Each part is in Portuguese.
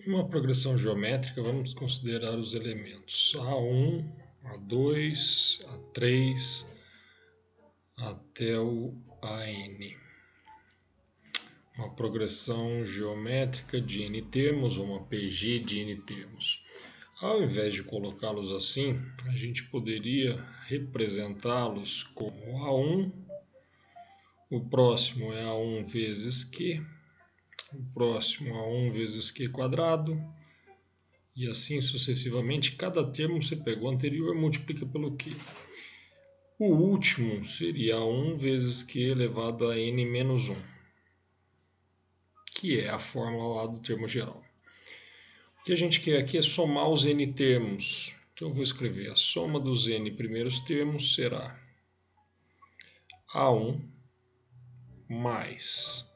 Em uma progressão geométrica, vamos considerar os elementos A1, A2, A3, até o AN. Uma progressão geométrica de n termos, ou uma PG de n termos. Ao invés de colocá-los assim, a gente poderia representá-los como A1, o próximo é A1 vezes Q, o próximo A1 vezes Q quadrado, e assim sucessivamente. Cada termo você pega o anterior e multiplica pelo Q. O último seria 1 vezes Q elevado a n menos 1, que é a fórmula lá do termo geral. O que a gente quer aqui é somar os n termos. Então eu vou escrever a soma dos n primeiros termos será A1 mais,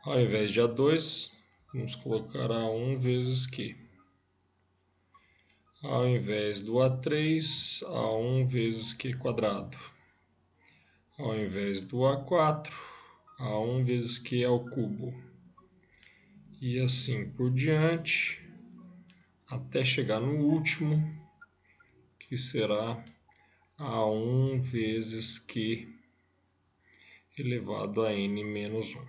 ao invés de A2, vamos colocar A1 vezes Q. Ao invés do A3, A1 vezes Q quadrado. Ao invés do A4, A1 vezes Q ao cubo. E assim por diante, até chegar no último, que será A1 vezes Q elevado a n menos 1.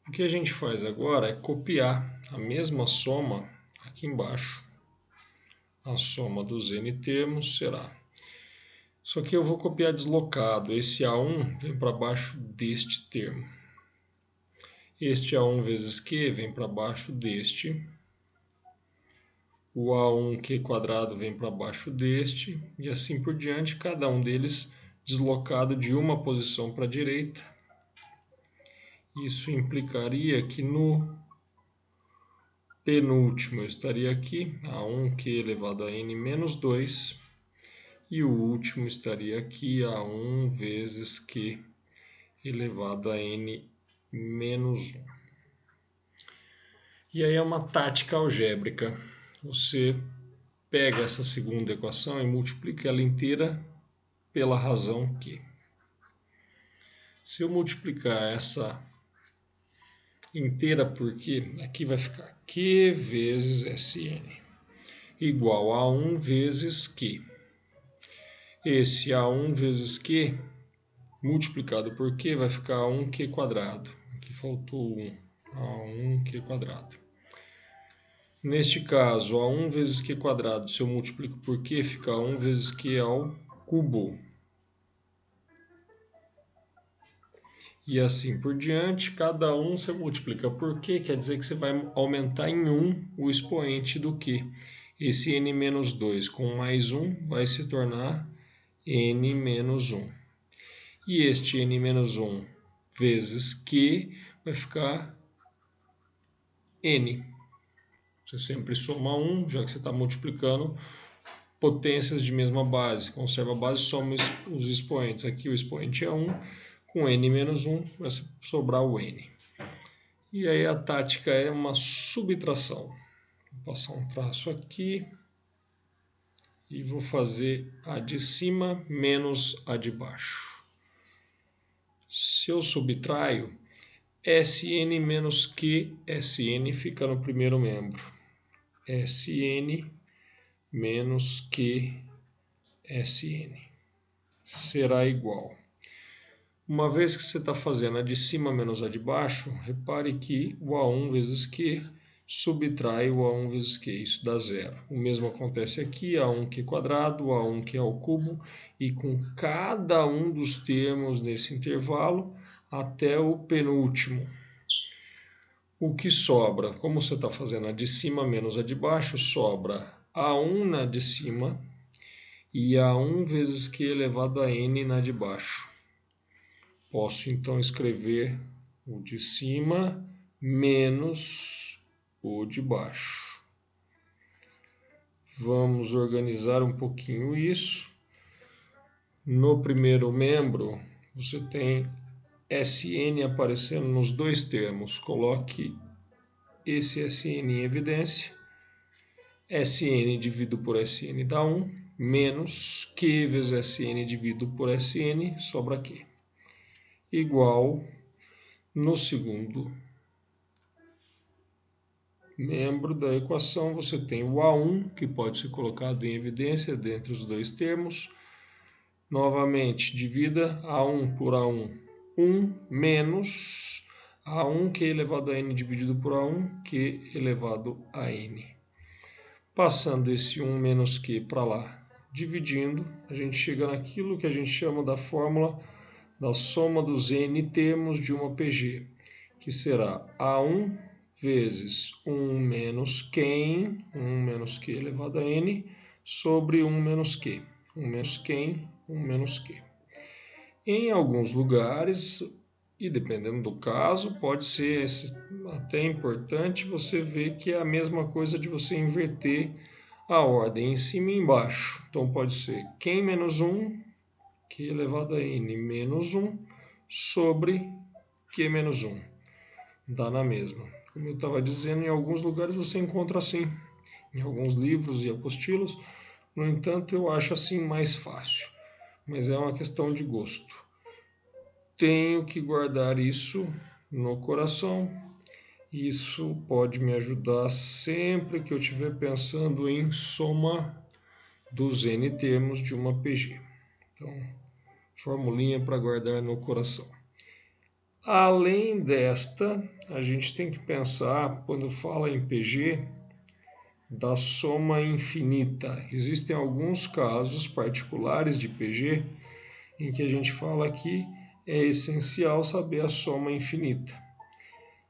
O que a gente faz agora é copiar a mesma soma aqui embaixo. A soma dos n termos será... Só que eu vou copiar deslocado. Esse A1 vem para baixo deste termo. Este A1 vezes Q vem para baixo deste. O A1Q quadrado vem para baixo deste. E assim por diante, cada um deles deslocado de uma posição para a direita. Isso implicaria que no penúltimo eu estaria aqui, A1Q elevado a n menos 2. E o último estaria aqui, A1 vezes Q elevado a n menos 1. E aí é uma tática algébrica. Você pega essa segunda equação e multiplica ela inteira pela razão Q. Se eu multiplicar essa inteira por Q, aqui vai ficar Q vezes Sn igual a 1 vezes Q. Esse A1 vezes Q multiplicado por Q vai ficar 1Q quadrado. Aqui faltou 1, A1Q quadrado. Neste caso, A1 vezes Q quadrado, se eu multiplico por Q, fica 1 vezes Q ao cubo. E assim por diante, cada um você multiplica por Q, quer dizer que você vai aumentar em 1 o expoente do Q. Esse n menos 2 com mais 1 vai se tornar n menos 1. E este n menos 1 vezes Q vai ficar n. Você sempre soma 1, já que você está multiplicando potências de mesma base. Conserva a base, soma os expoentes. Aqui o expoente é 1, com n menos 1 vai sobrar o n. E aí a tática é uma subtração. Vou passar um traço aqui e vou fazer a de cima menos a de baixo. Se eu subtraio, Sn menos QSn fica no primeiro membro. Sn menos QSn será igual. Uma vez que você está fazendo a de cima menos a de baixo, repare que o A1 vezes Q subtrai o A1 vezes Q, isso dá zero. O mesmo acontece aqui, A1Q quadrado, A1Q ao cubo, e com cada um dos termos nesse intervalo até o penúltimo. O que sobra, como você está fazendo a de cima menos a de baixo, sobra A1 na de cima e A1 vezes Q elevado a n na de baixo. Posso então escrever o de cima menos o de baixo. Vamos organizar um pouquinho isso. No primeiro membro, você tem Sn aparecendo nos dois termos. Coloque esse Sn em evidência. Sn dividido por Sn dá 1, menos Q vezes Sn dividido por Sn, sobra Q. Igual no segundo membro da equação, você tem o A1, que pode ser colocado em evidência dentre os dois termos. Novamente, divida A1 por A1, 1 menos A1 Q elevado a N dividido por A1 Q elevado a N. Passando esse 1 menos Q para lá, dividindo, a gente chega naquilo que a gente chama da fórmula da soma dos N termos de uma PG, que será A1 vezes 1 menos Q, 1 menos Q elevado a N, sobre 1 menos Q. 1 menos Q, 1 menos Q. Em alguns lugares, e dependendo do caso, pode ser até importante você ver que é a mesma coisa de você inverter a ordem em cima e embaixo. Então pode ser Q menos 1, Q elevado a N menos 1, sobre Q menos 1. Dá na mesma. Como eu estava dizendo, em alguns lugares você encontra assim, em alguns livros e apostilas. No entanto, eu acho assim mais fácil, mas é uma questão de gosto. Tenho que guardar isso no coração. Isso pode me ajudar sempre que eu estiver pensando em soma dos N termos de uma PG. Então, formulinha para guardar no coração. Além desta, a gente tem que pensar, quando fala em PG, da soma infinita. Existem alguns casos particulares de PG em que a gente fala que é essencial saber a soma infinita.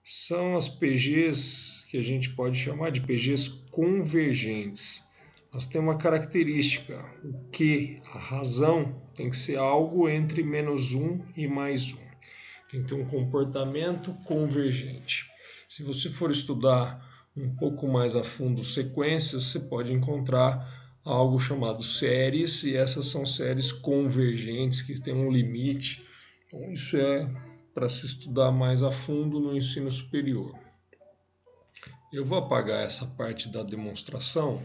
São as PGs que a gente pode chamar de PGs convergentes. Elas têm uma característica, o que, a razão, tem que ser algo entre menos 1 e mais 1. Tem que ter um comportamento convergente. Se você for estudar um pouco mais a fundo sequências, você pode encontrar algo chamado séries, e essas são séries convergentes que têm um limite. Então, isso é para se estudar mais a fundo no ensino superior. Eu vou apagar essa parte da demonstração.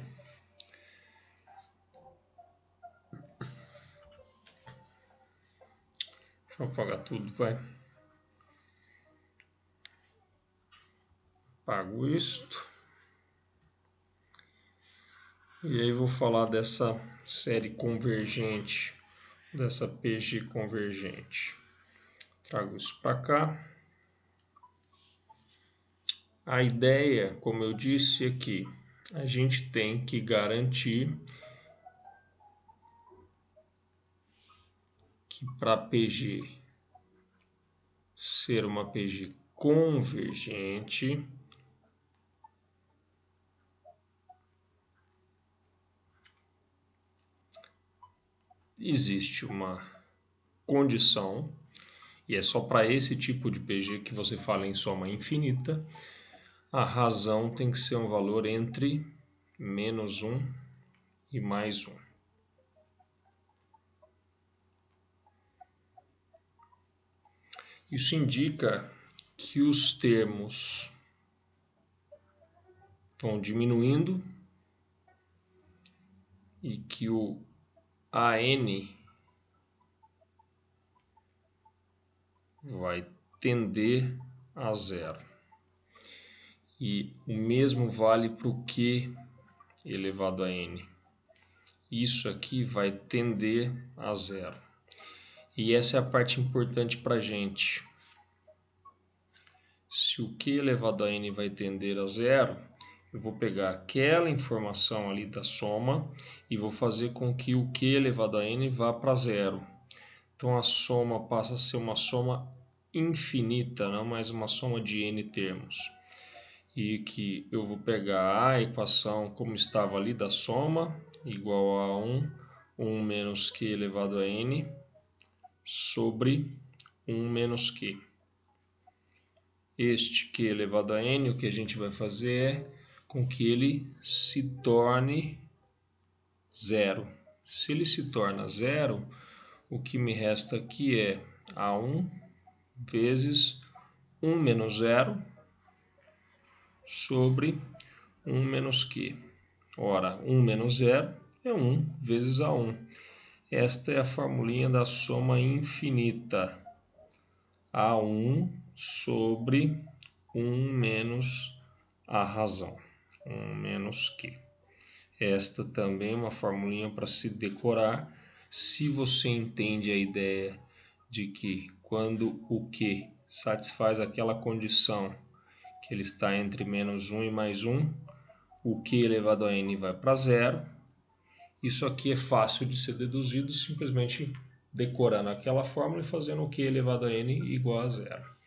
Deixa eu apagar tudo, vai. Apago isto. E aí vou falar dessa série convergente, dessa PG convergente. Trago isso para cá. A ideia, como eu disse, é que a gente tem que garantir que para PG ser uma PG convergente, existe uma condição, e é só para esse tipo de PG que você fala em soma infinita. A razão tem que ser um valor entre menos 1 e mais 1. Isso indica que os termos vão diminuindo e que o AN vai tender a zero. E o mesmo vale para o Q elevado a N. Isso aqui vai tender a zero. E essa é a parte importante para a gente. Se o Q elevado a N vai tender a zero, eu vou pegar aquela informação ali da soma e vou fazer com que o Q elevado a N vá para zero. Então a soma passa a ser uma soma infinita, não mais uma soma de N termos. E que eu vou pegar a equação como estava ali da soma, igual a 1 menos Q elevado a N, sobre 1 menos Q. Este Q elevado a N, o que a gente vai fazer é com que ele se torne zero. Se ele se torna zero, o que me resta aqui é A1 vezes 1 menos 0 sobre 1 menos Q. Ora, 1 menos 0 é 1 vezes A1. Esta é a formulinha da soma infinita. A1 sobre 1 menos a razão, 1 menos Q. Esta também é uma formulinha para se decorar. Se você entende a ideia de que quando o Q satisfaz aquela condição que ele está entre menos 1 e mais 1, o Q elevado a n vai para zero. Isso aqui é fácil de ser deduzido simplesmente decorando aquela fórmula e fazendo o Q elevado a n igual a zero.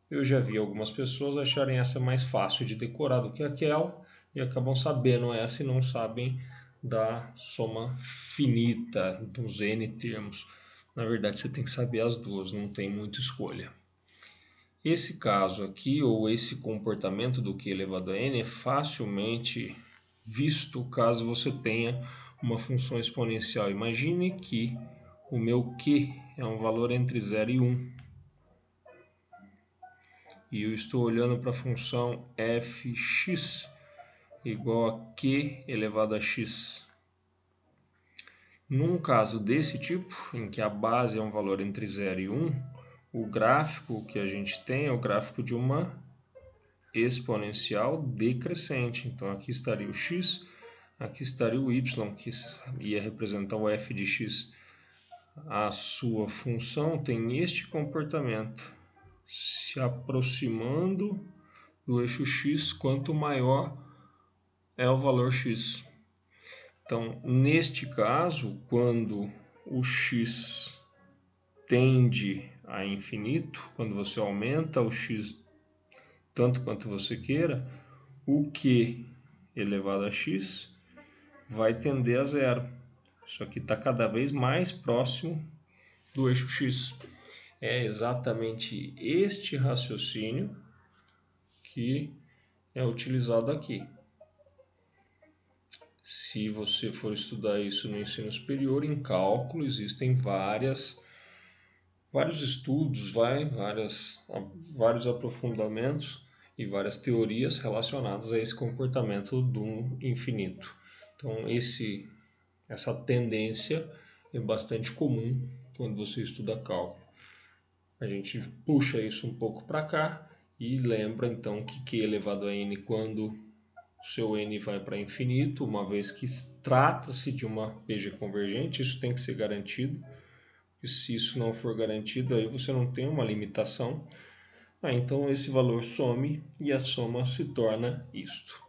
Eu já vi algumas pessoas acharem essa mais fácil de decorar do que aquela e acabam sabendo essa e não sabem da soma finita dos n termos. Na verdade, você tem que saber as duas, não tem muita escolha. Esse caso aqui, ou esse comportamento do Q elevado a n, é facilmente visto caso você tenha uma função exponencial. Imagine que o meu Q é um valor entre 0 e 1. E eu estou olhando para a função fx igual a q elevado a x. Num caso desse tipo, em que a base é um valor entre 0 e 1, o gráfico que a gente tem é o gráfico de uma exponencial decrescente. Então aqui estaria o x, aqui estaria o y, que ia representar o f de x. A sua função tem este comportamento, se aproximando do eixo x, quanto maior é o valor x. Então, neste caso, quando o x tende a infinito, quando você aumenta o x tanto quanto você queira, o q elevado a x vai tender a zero. Isso aqui está cada vez mais próximo do eixo x. É exatamente este raciocínio que é utilizado aqui. Se você for estudar isso no ensino superior, em cálculo, existem vários estudos, vários aprofundamentos e várias teorias relacionadas a esse comportamento do infinito. Então, essa tendência é bastante comum quando você estuda cálculo. A gente puxa isso um pouco para cá e lembra então que Q elevado a n, quando o seu n vai para infinito, uma vez que trata-se de uma PG convergente, isso tem que ser garantido. E se isso não for garantido, aí você não tem uma limitação. Então esse valor some e a soma se torna isto.